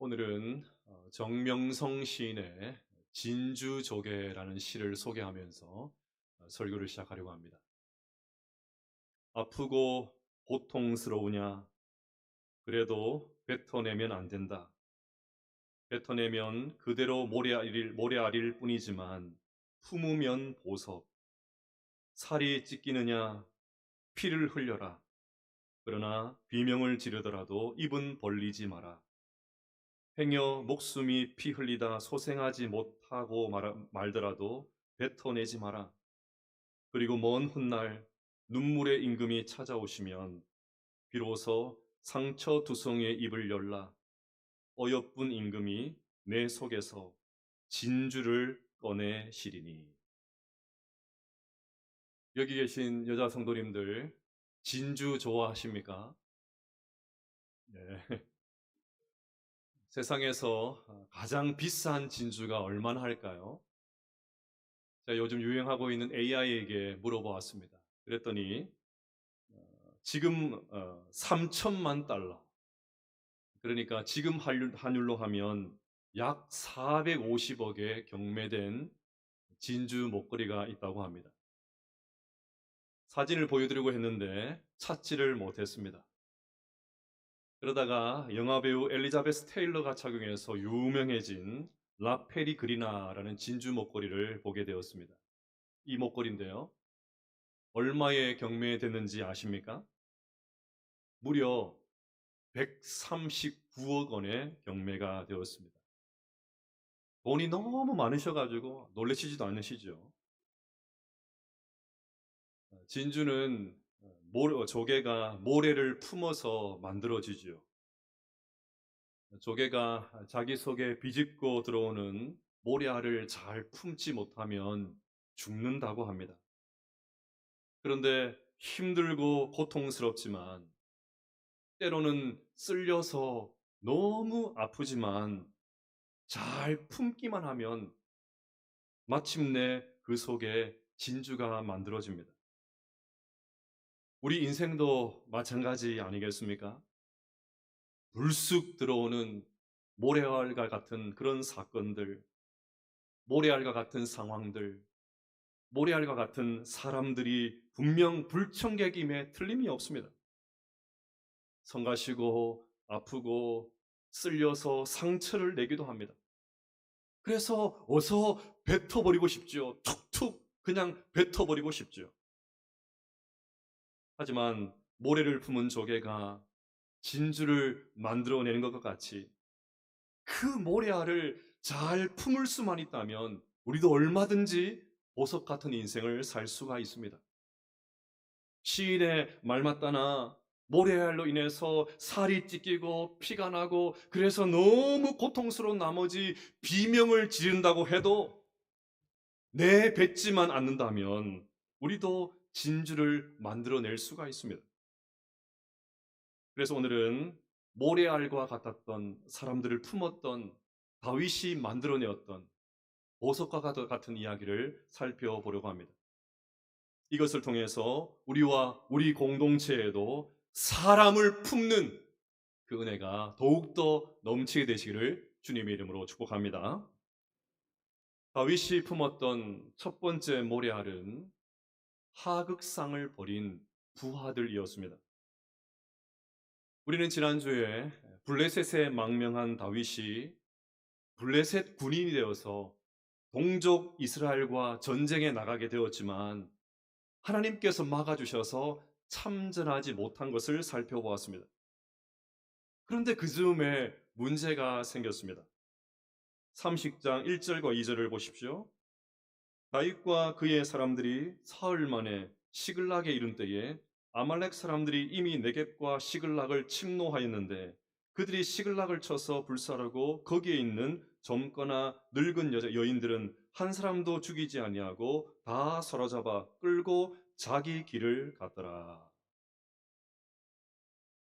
오늘은 정명성 시인의 진주조개라는 시를 소개하면서 설교를 시작하려고 합니다. 아프고 고통스러우냐? 그래도 뱉어내면 안 된다. 뱉어내면 그대로 모래알일 뿐이지만 품으면 보석. 살이 찢기느냐? 피를 흘려라. 그러나 비명을 지르더라도 입은 벌리지 마라. 행여 목숨이 피 흘리다 소생하지 못하고 말더라도 뱉어내지 마라. 그리고 먼 훗날 눈물의 임금이 찾아오시면 비로소 상처 두성의 입을 열라. 어여쁜 임금이 내 속에서 진주를 꺼내시리니. 여기 계신 여자 성도님들, 진주 좋아하십니까? 네. 세상에서 가장 비싼 진주가 얼마나 할까요? 제가 요즘 유행하고 있는 AI에게 물어보았습니다. 그랬더니 지금 3천만 달러, 그러니까 지금 환율로 하면 약 450억에 경매된 진주 목걸이가 있다고 합니다. 사진을 보여드리고 했는데 찾지를 못했습니다. 그러다가 영화배우 엘리자베스 테일러가 착용해서 유명해진 라페리 그리나라는 진주 목걸이를 보게 되었습니다. 이 목걸이인데요, 얼마에 경매됐는지 아십니까? 무려 139억 원에 경매가 되었습니다. 돈이 너무 많으셔가지고 놀라시지도 않으시죠? 진주는 조개가 모래를 품어서 만들어지죠. 조개가 자기 속에 비집고 들어오는 모래알을 잘 품지 못하면 죽는다고 합니다. 그런데 힘들고 고통스럽지만, 때로는 쓸려서 너무 아프지만 잘 품기만 하면 마침내 그 속에 진주가 만들어집니다. 우리 인생도 마찬가지 아니겠습니까? 불쑥 들어오는 모래알과 같은 그런 사건들, 모래알과 같은 상황들, 모래알과 같은 사람들이 분명 불청객임에 틀림이 없습니다. 성가시고 아프고 쓸려서 상처를 내기도 합니다. 그래서 어서 뱉어버리고 싶죠. 툭툭 그냥 뱉어버리고 싶죠. 하지만 모래를 품은 조개가 진주를 만들어내는 것과 같이 그 모래알을 잘 품을 수만 있다면 우리도 얼마든지 보석 같은 인생을 살 수가 있습니다. 시인의 말 맞다나 모래알로 인해서 살이 찢기고 피가 나고 그래서 너무 고통스러운 나머지 비명을 지른다고 해도 내뱉지만 않는다면 우리도 진주를 만들어낼 수가 있습니다. 그래서 오늘은 모래알과 같았던 사람들을 품었던 다윗이 만들어내었던 보석과 같은 이야기를 살펴보려고 합니다. 이것을 통해서 우리와 우리 공동체에도 사람을 품는 그 은혜가 더욱더 넘치게 되시기를 주님의 이름으로 축복합니다. 다윗이 품었던 첫 번째 모래알은 하극상을 벌인 부하들이었습니다. 우리는 지난주에 블레셋에 망명한 다윗이 블레셋 군인이 되어서 동족 이스라엘과 전쟁에 나가게 되었지만 하나님께서 막아주셔서 참전하지 못한 것을 살펴보았습니다. 그런데 그 즈음에 문제가 생겼습니다. 30장 1절과 2절을 보십시오. 다윗과 그의 사람들이 사흘 만에 시글락에 이른 때에 아말렉 사람들이 이미 네겝과 시글락을 침노하였는데 그들이 시글락을 쳐서 불살하고 거기에 있는 젊거나 늙은 여인들은 한 사람도 죽이지 아니하고 다 사로잡아 끌고 자기 길을 갔더라.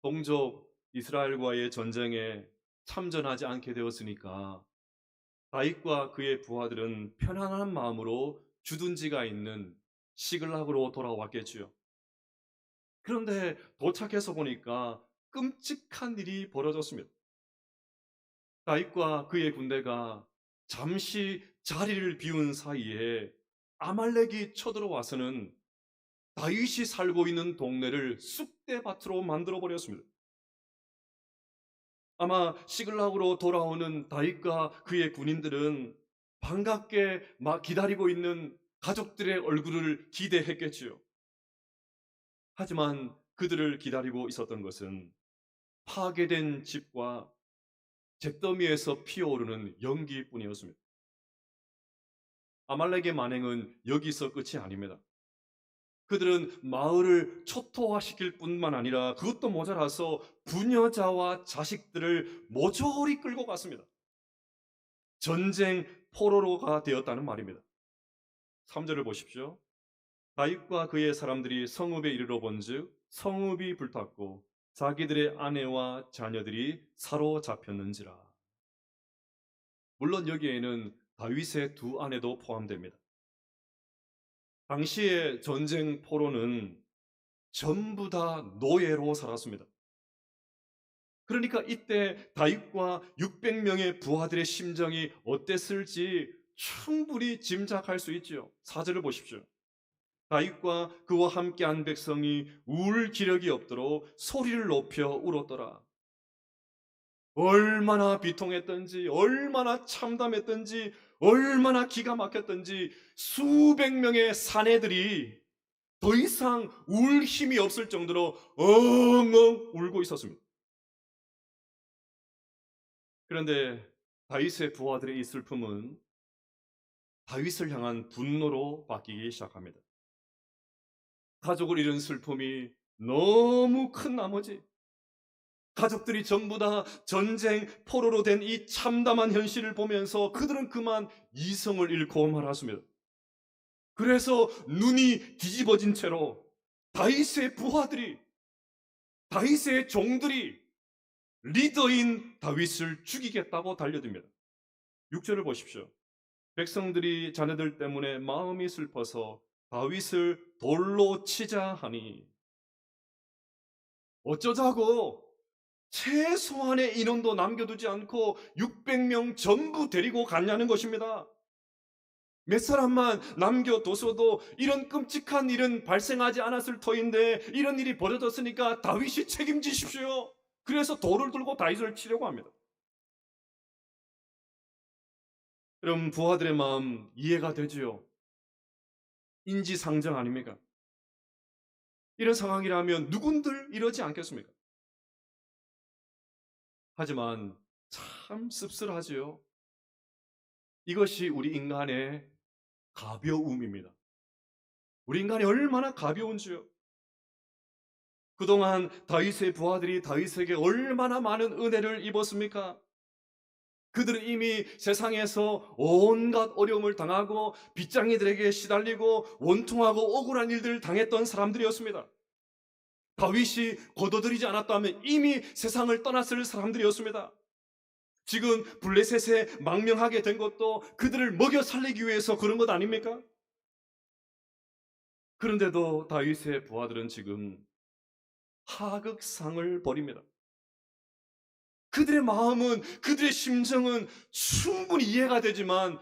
동족 이스라엘과의 전쟁에 참전하지 않게 되었으니까 다윗과 그의 부하들은 편안한 마음으로 주둔지가 있는 시글락으로 돌아왔겠지요. 그런데 도착해서 보니까 끔찍한 일이 벌어졌습니다. 다윗과 그의 군대가 잠시 자리를 비운 사이에 아말렉이 쳐들어와서는 다윗이 살고 있는 동네를 쑥대밭으로 만들어 버렸습니다. 아마 시글락으로 돌아오는 다윗과 그의 군인들은 반갑게 막 기다리고 있는 가족들의 얼굴을 기대했겠지요. 하지만 그들을 기다리고 있었던 것은 파괴된 집과 잿더미에서 피어오르는 연기뿐이었습니다. 아말렉의 만행은 여기서 끝이 아닙니다. 그들은 마을을 초토화시킬 뿐만 아니라 그것도 모자라서 부녀자와 자식들을 모조리 끌고 갔습니다. 전쟁 포로로가 되었다는 말입니다. 3절을 보십시오. 다윗과 그의 사람들이 성읍에 이르러 본즉 성읍이 불탔고 자기들의 아내와 자녀들이 사로잡혔는지라. 물론 여기에는 다윗의 두 아내도 포함됩니다. 당시의 전쟁 포로는 전부 다 노예로 살았습니다. 그러니까 이때 다윗과 600명의 부하들의 심정이 어땠을지 충분히 짐작할 수 있지요. 4절을 보십시오. 다윗과 그와 함께한 백성이 울 기력이 없도록 소리를 높여 울었더라. 얼마나 비통했던지, 얼마나 참담했던지, 얼마나 기가 막혔던지 수백 명의 사내들이 더 이상 울 힘이 없을 정도로 엉엉 울고 있었습니다. 그런데 다윗의 부하들의 이 슬픔은 다윗을 향한 분노로 바뀌기 시작합니다. 가족을 잃은 슬픔이 너무 큰 나머지 가족들이 전부 다 전쟁 포로로 된 이 참담한 현실을 보면서 그들은 그만 이성을 잃고 말았습니다. 그래서 눈이 뒤집어진 채로 다윗의 부하들이 다윗의 종들이 리더인 다윗을 죽이겠다고 달려듭니다. 6절을 보십시오. 백성들이 자녀들 때문에 마음이 슬퍼서 다윗을 돌로 치자 하니 어쩌자고 최소한의 인원도 남겨두지 않고 600명 전부 데리고 갔냐는 것입니다. 몇 사람만 남겨뒀어도 이런 끔찍한 일은 발생하지 않았을 터인데 이런 일이 벌어졌으니까 다윗이 책임지십시오. 그래서 돌을 들고 다윗을 치려고 합니다. 여러분 부하들의 마음 이해가 되지요. 인지상정 아닙니까? 이런 상황이라면 누군들 이러지 않겠습니까? 하지만 참 씁쓸하지요. 이것이 우리 인간의 가벼움입니다. 우리 인간이 얼마나 가벼운지요. 그동안 다윗의 부하들이 다윗에게 얼마나 많은 은혜를 입었습니까? 그들은 이미 세상에서 온갖 어려움을 당하고 빗장이들에게 시달리고 원통하고 억울한 일들을 당했던 사람들이었습니다. 다윗이 거둬들이지 않았다면 이미 세상을 떠났을 사람들이었습니다. 지금 블레셋에 망명하게 된 것도 그들을 먹여 살리기 위해서 그런 것 아닙니까? 그런데도 다윗의 부하들은 지금 하극상을 벌입니다. 그들의 마음은, 그들의 심정은 충분히 이해가 되지만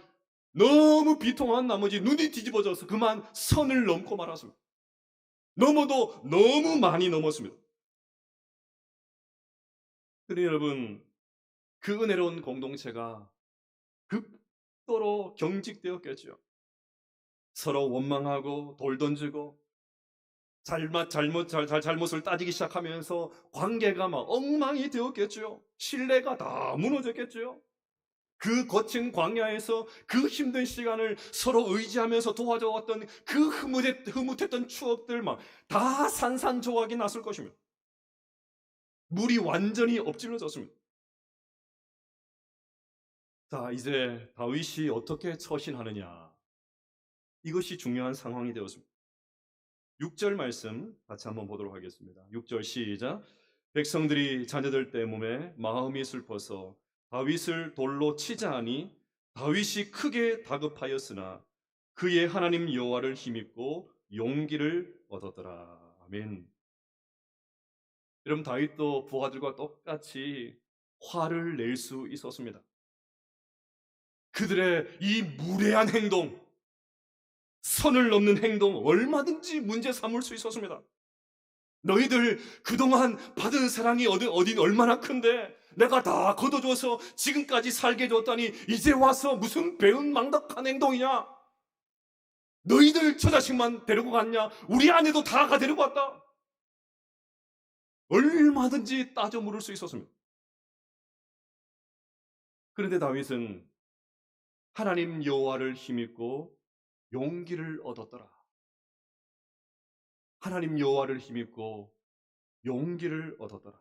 너무 비통한 나머지 눈이 뒤집어져서 그만 선을 넘고 말았습니다. 넘어도 너무 많이 넘었습니다. 그런데 여러분, 그 은혜로운 공동체가 극도로 경직되었겠죠. 서로 원망하고 돌 던지고 잘못을 따지기 시작하면서 관계가 막 엉망이 되었겠죠. 신뢰가 다 무너졌겠죠. 그 거친 광야에서 그 힘든 시간을 서로 의지하면서 도와줘왔던 그 흐뭇했던 추억들 막 다 산산조각이 났을 것입니다. 물이 완전히 엎질러졌습니다. 자, 이제 다윗이 어떻게 처신하느냐. 이것이 중요한 상황이 되었습니다. 6절 말씀 같이 한번 보도록 하겠습니다. 6절 시작. 백성들이 자녀들 때문에 마음이 슬퍼서 다윗을 돌로 치자 하니 다윗이 크게 다급하였으나 그의 하나님 여호와를 힘입고 용기를 얻었더라. 아멘. 여러분 다윗도 부하들과 똑같이 화를 낼 수 있었습니다. 그들의 이 무례한 행동, 선을 넘는 행동 얼마든지 문제 삼을 수 있었습니다. 너희들 그동안 받은 사랑이 어디 얼마나 큰데 내가 다 걷어줘서 지금까지 살게 해줬다니 이제 와서 무슨 배은망덕한 행동이냐? 너희들 저 자식만 데리고 갔냐? 우리 아내도 다 데리고 왔다. 얼마든지 따져 물을 수 있었습니다. 그런데 다윗은 하나님 여호와를 힘입고 용기를 얻었더라. 하나님 여호와를 힘입고 용기를 얻었더라.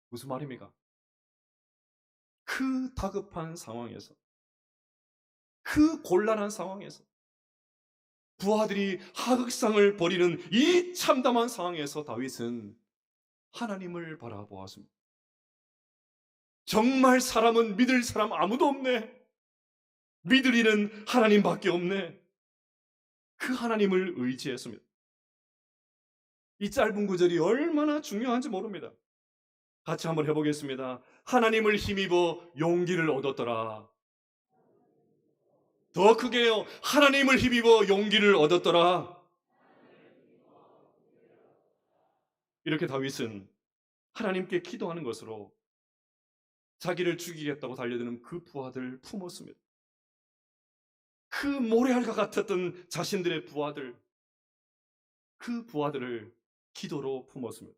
무슨 말입니까? 그 다급한 상황에서, 그 곤란한 상황에서, 부하들이 하극상을 벌이는 이 참담한 상황에서 다윗은 하나님을 바라보았습니다. 정말 사람은 믿을 사람 아무도 없네. 믿을 이는 하나님밖에 없네. 그 하나님을 의지했습니다. 이 짧은 구절이 얼마나 중요한지 모릅니다. 같이 한번 해보겠습니다. 하나님을 힘입어 용기를 얻었더라. 더 크게요. 하나님을 힘입어 용기를 얻었더라. 이렇게 다윗은 하나님께 기도하는 것으로 자기를 죽이겠다고 달려드는 그 부하들을 품었습니다. 그 모래알과 같았던 자신들의 부하들, 그 부하들을 기도로 품었습니다.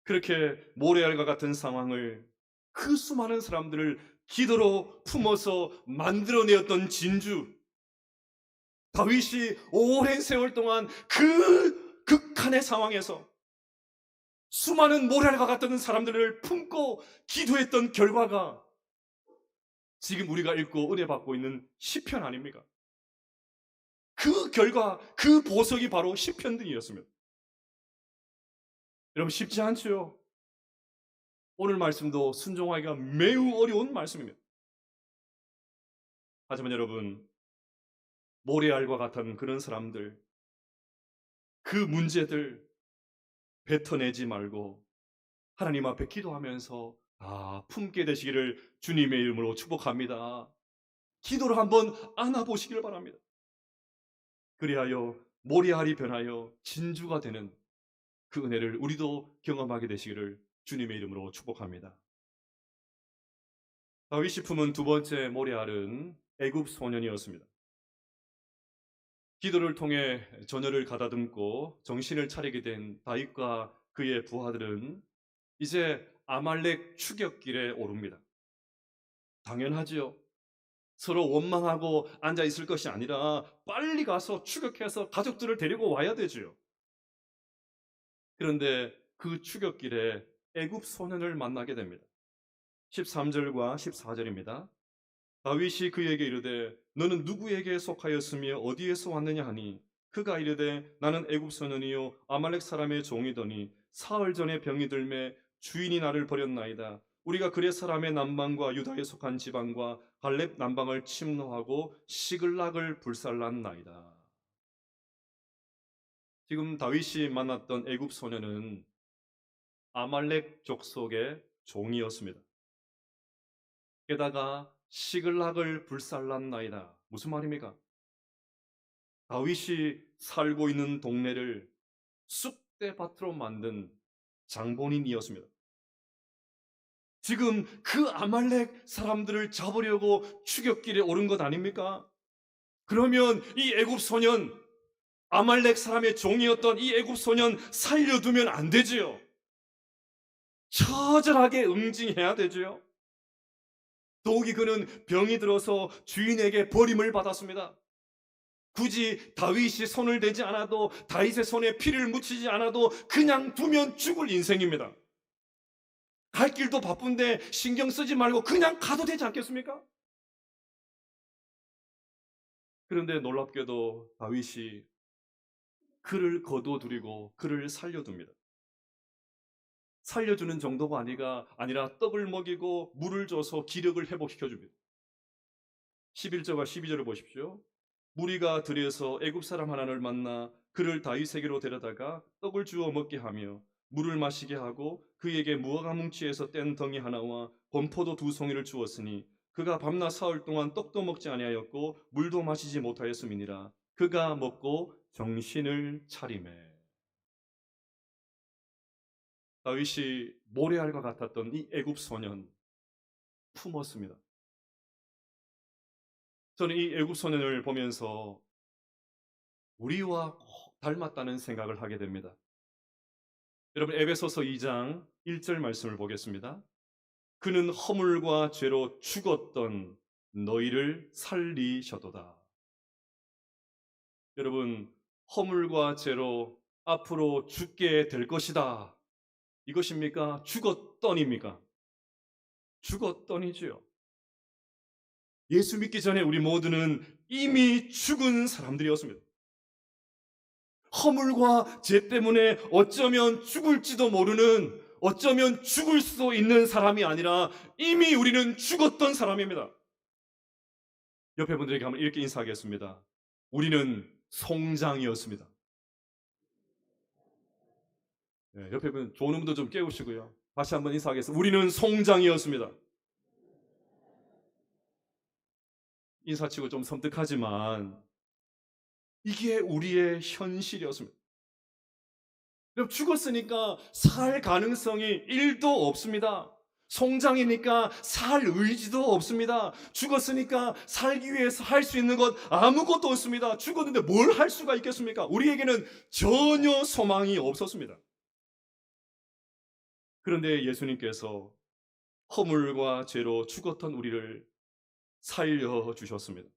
그렇게 모래알과 같은 상황을, 그 수많은 사람들을 기도로 품어서 만들어내었던 진주, 다윗이 오랜 세월 동안 그 극한의 상황에서 수많은 모래알과 같은 사람들을 품고 기도했던 결과가 지금 우리가 읽고 은혜 받고 있는 시편 아닙니까? 그 결과, 그 보석이 바로 시편들이었습니다. 여러분 쉽지 않죠? 오늘 말씀도 순종하기가 매우 어려운 말씀입니다. 하지만 여러분, 모래알과 같은 그런 사람들, 그 문제들 뱉어내지 말고 하나님 앞에 기도하면서 다 품게 되시기를 주님의 이름으로 축복합니다. 기도를 한번 안아보시길 바랍니다. 그리하여 모래알이 변하여 진주가 되는 그 은혜를 우리도 경험하게 되시기를 주님의 이름으로 축복합니다. 다윗이 품은 두 번째 모래알은 애굽 소년이었습니다. 기도를 통해 전열을 가다듬고 정신을 차리게 된 다윗과 그의 부하들은 이제 아말렉 추격길에 오릅니다. 당연하지요. 서로 원망하고 앉아 있을 것이 아니라 빨리 가서 추격해서 가족들을 데리고 와야 되지요. 그런데 그 추격길에 애굽 소년을 만나게 됩니다. 13절과 14절입니다. 다윗이 그에게 이르되 너는 누구에게 속하였으며 어디에서 왔느냐 하니 그가 이르되 나는 애굽 소년이요 아말렉 사람의 종이더니 사흘 전에 병이 들매 주인이 나를 버렸나이다. 우리가 그레 사람의 남방과 유다에 속한 지방과 갈렙 남방을 침노하고 시글락을 불살랐나이다. 지금 다윗이 만났던 애굽 소년은 아말렉 족속의 종이었습니다. 게다가 시글락을 불살랐나이다. 무슨 말입니까? 다윗이 살고 있는 동네를 쑥대밭으로 만든 장본인이었습니다. 지금 그 아말렉 사람들을 잡으려고 추격길에 오른 것 아닙니까? 그러면 이 애굽 소년, 아말렉 사람의 종이었던 이 애굽 소년 살려두면 안 되지요. 처절하게 응징해야 되지요. 더욱이 그는 병이 들어서 주인에게 버림을 받았습니다. 굳이 다윗이 손을 대지 않아도, 다윗의 손에 피를 묻히지 않아도 그냥 두면 죽을 인생입니다. 갈 길도 바쁜데 신경 쓰지 말고 그냥 가도 되지 않겠습니까? 그런데 놀랍게도 다윗이 그를 거둬들이고 그를 살려둡니다. 살려주는 정도가 아니라 떡을 먹이고 물을 줘서 기력을 회복시켜줍니다. 11절과 12절을 보십시오. 무리가 들에서 애굽 사람 하나를 만나 그를 다윗에게로 데려다가 떡을 주어 먹게 하며 물을 마시게 하고 그에게 무화과 뭉치에서 뗀 덩이 하나와 건포도 두 송이를 주었으니 그가 밤낮 사흘 동안 떡도 먹지 아니하였고 물도 마시지 못하였음이니라. 그가 먹고 정신을 차리매. 다윗이 모래알과 같았던 이 애굽 소년 품었습니다. 저는 이 애굽 소년을 보면서 우리와 꼭 닮았다는 생각을 하게 됩니다. 여러분, 에베소서 2장 1절 말씀을 보겠습니다. 그는 허물과 죄로 죽었던 너희를 살리셔도다. 여러분, 허물과 죄로 앞으로 죽게 될 것이다. 이것입니까? 죽었던입니까? 죽었던이지요. 예수 믿기 전에 우리 모두는 이미 죽은 사람들이었습니다. 허물과 죄 때문에 어쩌면 죽을지도 모르는, 어쩌면 죽을 수도 있는 사람이 아니라 이미 우리는 죽었던 사람입니다. 옆에 분들에게 한번 이렇게 인사하겠습니다. 우리는 송장이었습니다. 네, 옆에 분 좋은 분도 좀 깨우시고요. 다시 한번 인사하겠습니다. 우리는 송장이었습니다. 인사치고 좀 섬뜩하지만 이게 우리의 현실이었습니다. 죽었으니까 살 가능성이 1도 없습니다. 송장이니까 살 의지도 없습니다. 죽었으니까 살기 위해서 할 수 있는 것 아무것도 없습니다. 죽었는데 뭘 할 수가 있겠습니까? 우리에게는 전혀 소망이 없었습니다. 그런데 예수님께서 허물과 죄로 죽었던 우리를 살려주셨습니다.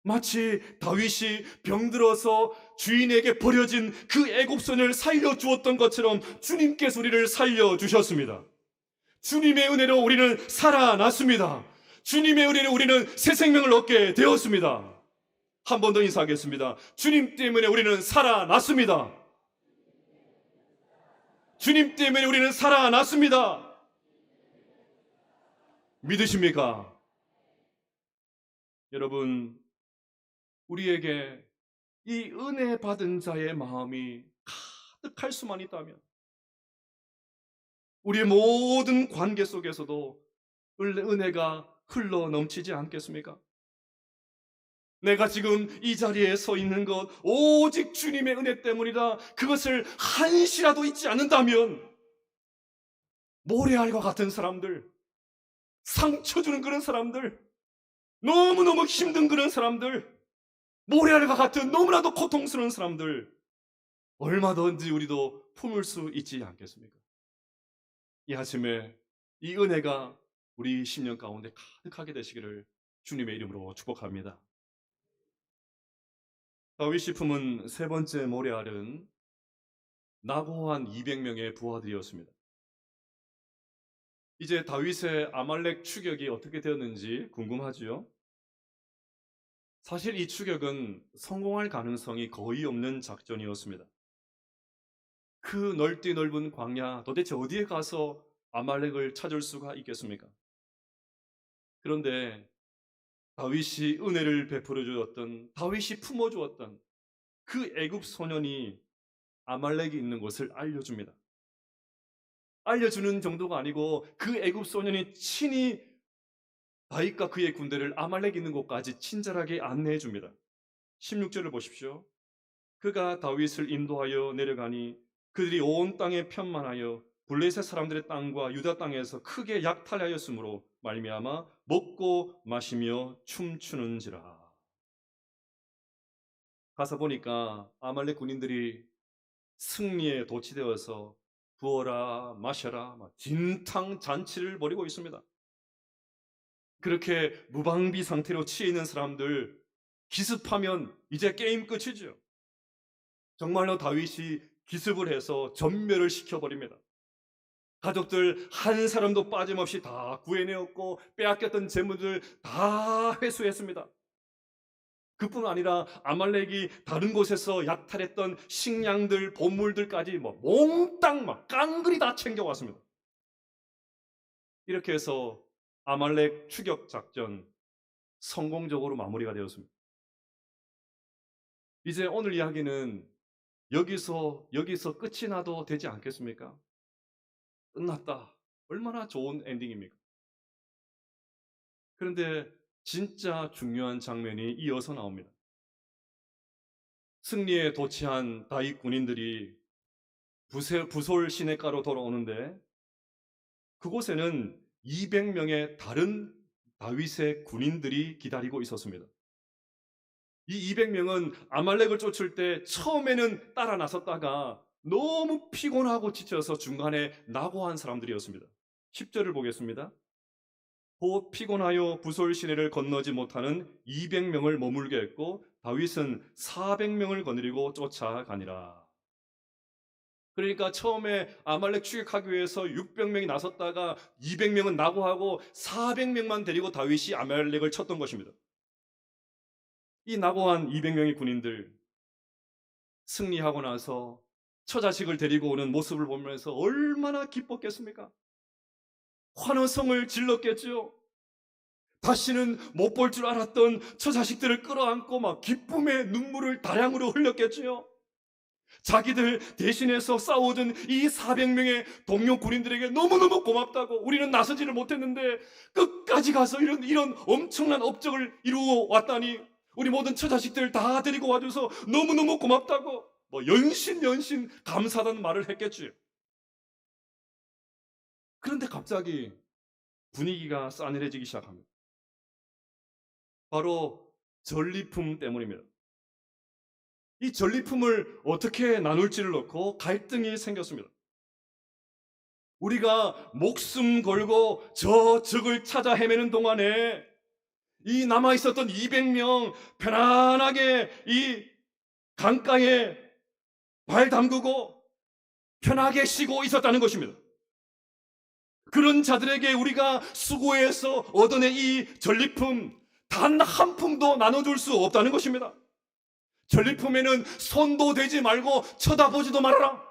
마치 다윗이 병들어서 주인에게 버려진 그 애굽선을 살려주었던 것처럼 주님께서 우리를 살려주셨습니다. 주님의 은혜로 우리는 살아났습니다. 주님의 은혜로 우리는 새 생명을 얻게 되었습니다. 한 번 더 인사하겠습니다. 주님 때문에 우리는 살아났습니다. 주님 때문에 우리는 살아났습니다. 믿으십니까? 여러분, 우리에게 이 은혜 받은 자의 마음이 가득할 수만 있다면 우리의 모든 관계 속에서도 은혜가 흘러 넘치지 않겠습니까? 내가 지금 이 자리에 서 있는 것 오직 주님의 은혜 때문이다. 그것을 한시라도 잊지 않는다면 모래알과 같은 사람들, 상처 주는 그런 사람들, 너무너무 힘든 그런 사람들, 모래알과 같은 너무나도 고통스러운 사람들 얼마든지 우리도 품을 수 있지 않겠습니까? 이 아침에 이 은혜가 우리 심령 가운데 가득하게 되시기를 주님의 이름으로 축복합니다. 다윗이 품은 세 번째 모래알은 낙오한 200명의 부하들이었습니다. 이제 다윗의 아말렉 추격이 어떻게 되었는지 궁금하지요? 사실 이 추격은 성공할 가능성이 거의 없는 작전이었습니다. 그 넓디 넓은 광야 도대체 어디에 가서 아말렉을 찾을 수가 있겠습니까? 그런데 다윗이 은혜를 베풀어 주었던, 다윗이 품어 주었던 그 애굽 소년이 아말렉이 있는 곳을 알려줍니다. 알려주는 정도가 아니고 그 애굽 소년이 친히 다윗과 그의 군대를 아말렉 있는 곳까지 친절하게 안내해 줍니다. 16절을 보십시오. 그가 다윗을 인도하여 내려가니 그들이 온 땅에 편만하여 블레셋 사람들의 땅과 유다 땅에서 크게 약탈하였으므로 말미암아 먹고 마시며 춤추는지라. 가서 보니까 아말렉 군인들이 승리에 도취되어서 부어라 마셔라 진탕 잔치를 벌이고 있습니다. 그렇게 무방비 상태로 취해 있는 사람들 기습하면 이제 게임 끝이죠. 정말로 다윗이 기습을 해서 전멸을 시켜버립니다. 가족들 한 사람도 빠짐없이 다 구해내었고 빼앗겼던 재물들 다 회수했습니다. 그뿐 아니라 아말렉이 다른 곳에서 약탈했던 식량들, 보물들까지 몽땅 깡그리 다 챙겨왔습니다. 이렇게 해서 아말렉 추격 작전 성공적으로 마무리가 되었습니다. 이제 오늘 이야기는 여기서 끝이 나도 되지 않겠습니까? 끝났다. 얼마나 좋은 엔딩입니까? 그런데 진짜 중요한 장면이 이어서 나옵니다. 승리에 도취한 다윗 군인들이 부솔 시내가로 돌아오는데 그곳에는 200명의 다른 다윗의 군인들이 기다리고 있었습니다. 이 200명은 아말렉을 쫓을 때 처음에는 따라 나섰다가 너무 피곤하고 지쳐서 중간에 낙오한 사람들이었습니다. 10절을 보겠습니다. 곧 피곤하여 부솔 시내를 건너지 못하는 200명을 머물게 했고 다윗은 400명을 거느리고 쫓아가니라. 그러니까 처음에 아말렉 추격하기 위해서 600명이 나섰다가 200명은 낙오하고 400명만 데리고 다윗이 아말렉을 쳤던 것입니다. 이 낙오한 200명의 군인들 승리하고 나서 처자식을 데리고 오는 모습을 보면서 얼마나 기뻤겠습니까? 환호성을 질렀겠지요. 다시는 못 볼 줄 알았던 처자식들을 끌어안고 막 기쁨의 눈물을 다량으로 흘렸겠지요. 자기들 대신해서 싸워준 이 400명의 동료 군인들에게 너무너무 고맙다고, 우리는 나서지를 못했는데 끝까지 가서 이런 엄청난 업적을 이루어 왔다니 우리 모든 처자식들 다 데리고 와줘서 너무너무 고맙다고 뭐 연신 감사하다는 말을 했겠지. 그런데 갑자기 분위기가 싸늘해지기 시작합니다. 바로 전리품 때문입니다. 이 전리품을 어떻게 나눌지를 놓고 갈등이 생겼습니다. 우리가 목숨 걸고 저 적을 찾아 헤매는 동안에 이 남아있었던 200명 편안하게 이 강가에 발 담그고 편하게 쉬고 있었다는 것입니다. 그런 자들에게 우리가 수고해서 얻어낸 이 전리품 단 한 푼도 나눠줄 수 없다는 것입니다. 전리품에는 손도 대지 말고 쳐다보지도 말아라.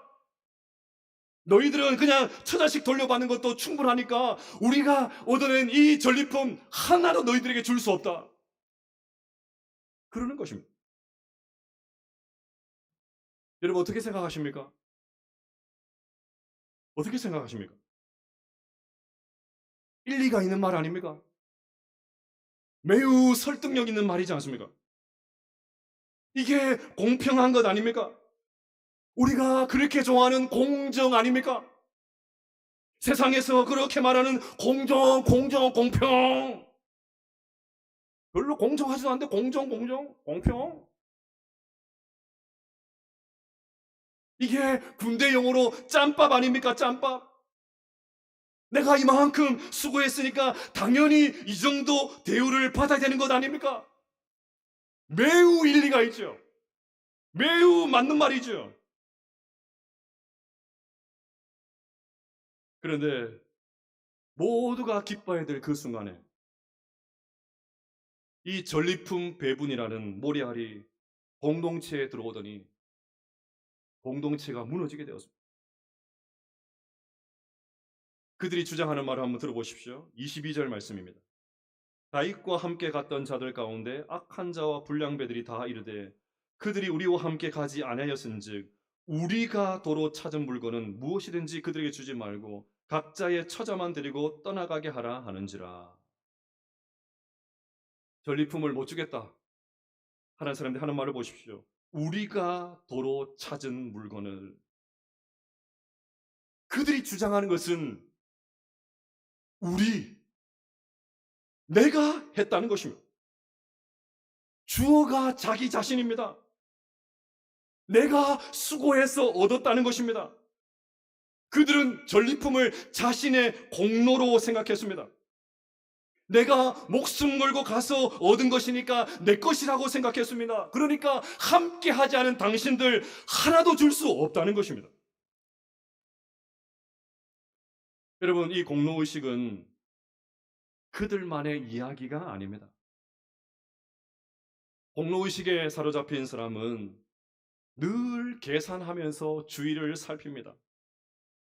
너희들은 그냥 처자식 돌려받는 것도 충분하니까 우리가 얻어낸 이 전리품 하나도 너희들에게 줄 수 없다. 그러는 것입니다. 여러분 어떻게 생각하십니까? 어떻게 생각하십니까? 일리가 있는 말 아닙니까? 매우 설득력 있는 말이지 않습니까? 이게 공평한 것 아닙니까? 우리가 그렇게 좋아하는 공정 아닙니까? 세상에서 그렇게 말하는 공평. 별로 공정하지도 않는데 공평. 이게 군대 용어로 짬밥 아닙니까? 짬밥. 내가 이만큼 수고했으니까 당연히 이 정도 대우를 받아야 되는 것 아닙니까? 매우 일리가 있죠. 매우 맞는 말이죠. 그런데 모두가 기뻐해야 될 그 순간에 이 전리품 배분이라는 모래알이 공동체에 들어오더니 공동체가 무너지게 되었습니다. 그들이 주장하는 말을 한번 들어보십시오. 22절 말씀입니다. 다윗과 함께 갔던 자들 가운데 악한 자와 불량배들이 다 이르되 그들이 우리와 함께 가지 아니하였은즉 우리가 도로 찾은 물건은 무엇이든지 그들에게 주지 말고 각자의 처자만 데리고 떠나가게 하라 하는지라. 전리품을 못 주겠다 하는 사람들이 하는 말을 보십시오. 우리가 도로 찾은 물건을, 그들이 주장하는 것은 내가 했다는 것입니다. 주어가 자기 자신입니다. 내가 수고해서 얻었다는 것입니다. 그들은 전리품을 자신의 공로로 생각했습니다. 내가 목숨 걸고 가서 얻은 것이니까 내 것이라고 생각했습니다. 그러니까 함께 하지 않은 당신들 하나도 줄 수 없다는 것입니다. 여러분, 이 공로의식은 그들만의 이야기가 아닙니다. 공로의식에 사로잡힌 사람은 늘 계산하면서 주의를 살핍니다.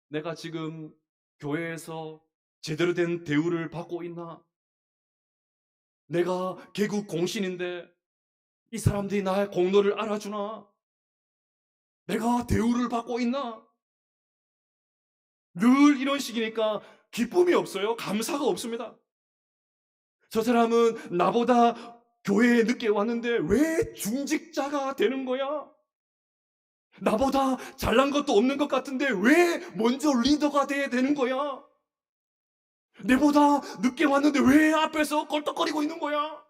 내가 지금 교회에서 제대로 된 대우를 받고 있나? 내가 개국 공신인데 이 사람들이 나의 공로를 알아주나? 내가 대우를 받고 있나? 늘 이런 식이니까 기쁨이 없어요. 감사가 없습니다. 저 사람은 나보다 교회에 늦게 왔는데 왜 중직자가 되는 거야? 나보다 잘난 것도 없는 것 같은데 왜 먼저 리더가 돼야 되는 거야? 내보다 늦게 왔는데 왜 앞에서 껄떡거리고 있는 거야?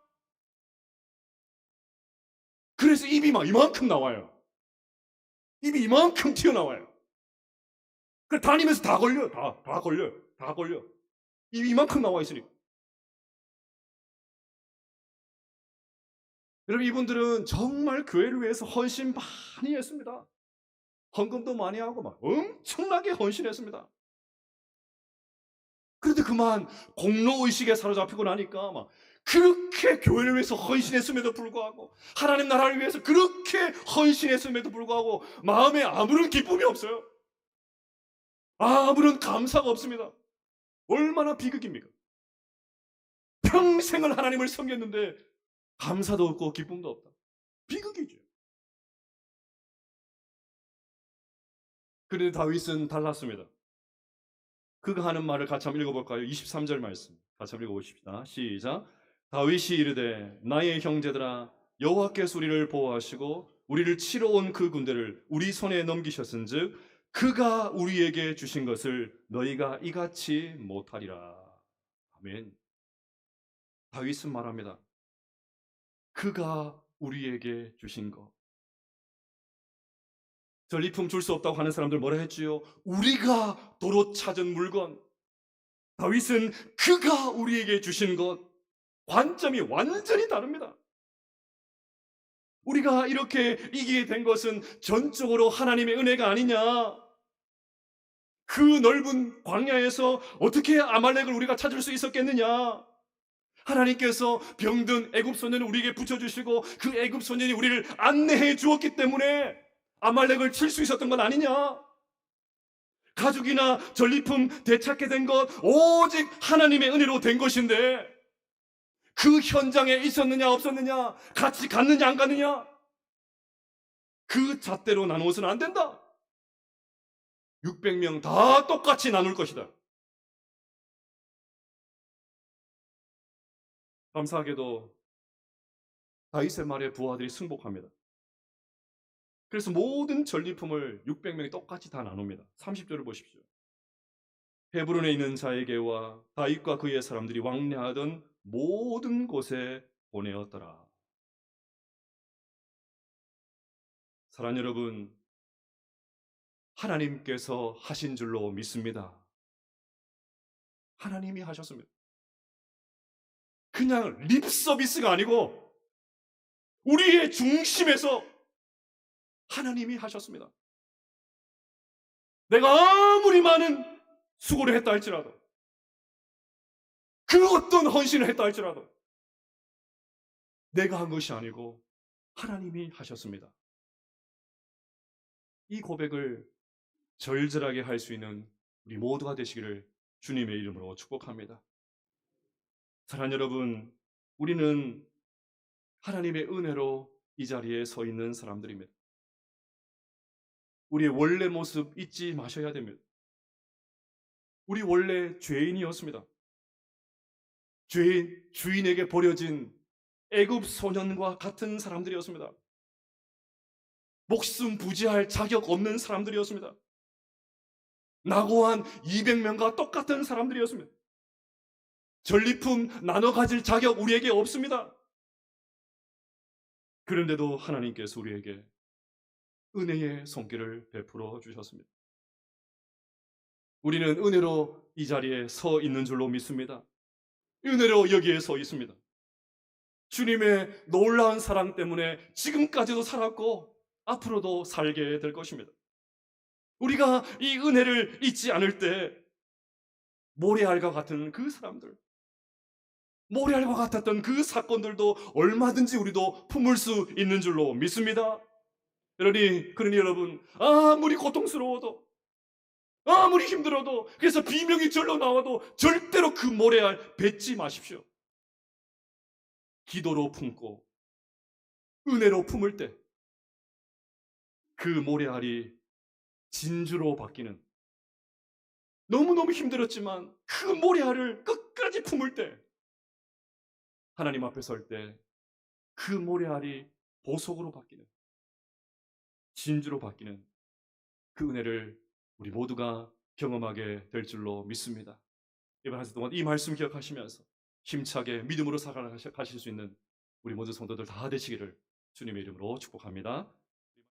그래서 입이 막 이만큼 나와요. 입이 이만큼 튀어나와요. 그 다니면서 다 걸려. 다 걸려. 다 걸려. 입이 이만큼 나와 있으니까. 여러분, 이분들은 정말 교회를 위해서 헌신 많이 했습니다. 헌금도 많이 하고 막 엄청나게 헌신했습니다. 그런데 그만 공로의식에 사로잡히고 나니까 막 그렇게 교회를 위해서 헌신했음에도 불구하고 하나님 나라를 위해서 그렇게 헌신했음에도 불구하고 마음에 아무런 기쁨이 없어요. 아무런 감사가 없습니다. 얼마나 비극입니까? 평생을 하나님을 섬겼는데 감사도 없고 기쁨도 없다. 비극이죠. 그런데 다윗은 달랐습니다. 그가 하는 말을 같이 한번 읽어볼까요? 23절 말씀 같이 한번 읽어보십시다. 시작. 다윗이 이르되 나의 형제들아 여호와께서 우리를 보호하시고 우리를 치러 온 그 군대를 우리 손에 넘기셨은즉 그가 우리에게 주신 것을 너희가 이같이 못하리라. 아멘. 다윗은 말합니다. 그가 우리에게 주신 것. 전리품 줄 수 없다고 하는 사람들 뭐라 했지요? 우리가 도로 찾은 물건. 다윗은 그가 우리에게 주신 것. 관점이 완전히 다릅니다. 우리가 이렇게 이기게 된 것은 전적으로 하나님의 은혜가 아니냐. 그 넓은 광야에서 어떻게 아말렉을 우리가 찾을 수 있었겠느냐. 하나님께서 병든 애굽 소년을 우리에게 붙여주시고 그 애굽 소년이 우리를 안내해 주었기 때문에 아말렉을 칠 수 있었던 건 아니냐. 가죽이나 전리품 되찾게 된 것 오직 하나님의 은혜로 된 것인데 그 현장에 있었느냐 없었느냐, 같이 갔느냐 안 갔느냐, 그 잣대로 나누어서는 안 된다. 600명 다 똑같이 나눌 것이다. 감사하게도 다윗의 말에 부하들이 승복합니다. 그래서 모든 전리품을 600명이 똑같이 다 나눕니다. 30절을 보십시오. 헤브론에 있는 자에게와 다윗과 그의 사람들이 왕래하던 모든 곳에 보내었더라. 사랑하는 여러분, 하나님께서 하신 줄로 믿습니다. 하나님이 하셨습니다. 그냥 립 서비스가 아니고 우리의 중심에서 하나님이 하셨습니다. 내가 아무리 많은 수고를 했다 할지라도, 그 어떤 헌신을 했다 할지라도 내가 한 것이 아니고 하나님이 하셨습니다. 이 고백을 절절하게 할 수 있는 우리 모두가 되시기를 주님의 이름으로 축복합니다. 사랑하는 여러분, 우리는 하나님의 은혜로 이 자리에 서 있는 사람들입니다. 우리의 원래 모습 잊지 마셔야 됩니다. 우리 원래 죄인이었습니다. 주인에게 버려진 애굽 소년과 같은 사람들이었습니다. 목숨 부지할 자격 없는 사람들이었습니다. 낙오한 200명과 똑같은 사람들이었습니다. 전리품 나눠 가질 자격 우리에게 없습니다. 그런데도 하나님께서 우리에게 은혜의 손길을 베풀어 주셨습니다. 우리는 은혜로 이 자리에 서 있는 줄로 믿습니다. 은혜로 여기에 서 있습니다. 주님의 놀라운 사랑 때문에 지금까지도 살았고 앞으로도 살게 될 것입니다. 우리가 이 은혜를 잊지 않을 때 모래알과 같은 그 사람들, 모래알과 같았던 그 사건들도 얼마든지 우리도 품을 수 있는 줄로 믿습니다. 그러니 여러분, 아무리 고통스러워도, 아무리 힘들어도, 그래서 비명이 절로 나와도 절대로 그 모래알 뱉지 마십시오. 기도로 품고 은혜로 품을 때 그 모래알이 진주로 바뀌는, 너무너무 힘들었지만 그 모래알을 끝까지 품을 때, 하나님 앞에 설 때 그 모래알이 보석으로 바뀌는, 진주로 바뀌는 그 은혜를 우리 모두가 경험하게 될 줄로 믿습니다. 이번 한 주 동안 이 말씀 기억하시면서 힘차게 믿음으로 살아가실 수 있는 우리 모든 성도들 다 되시기를 주님의 이름으로 축복합니다.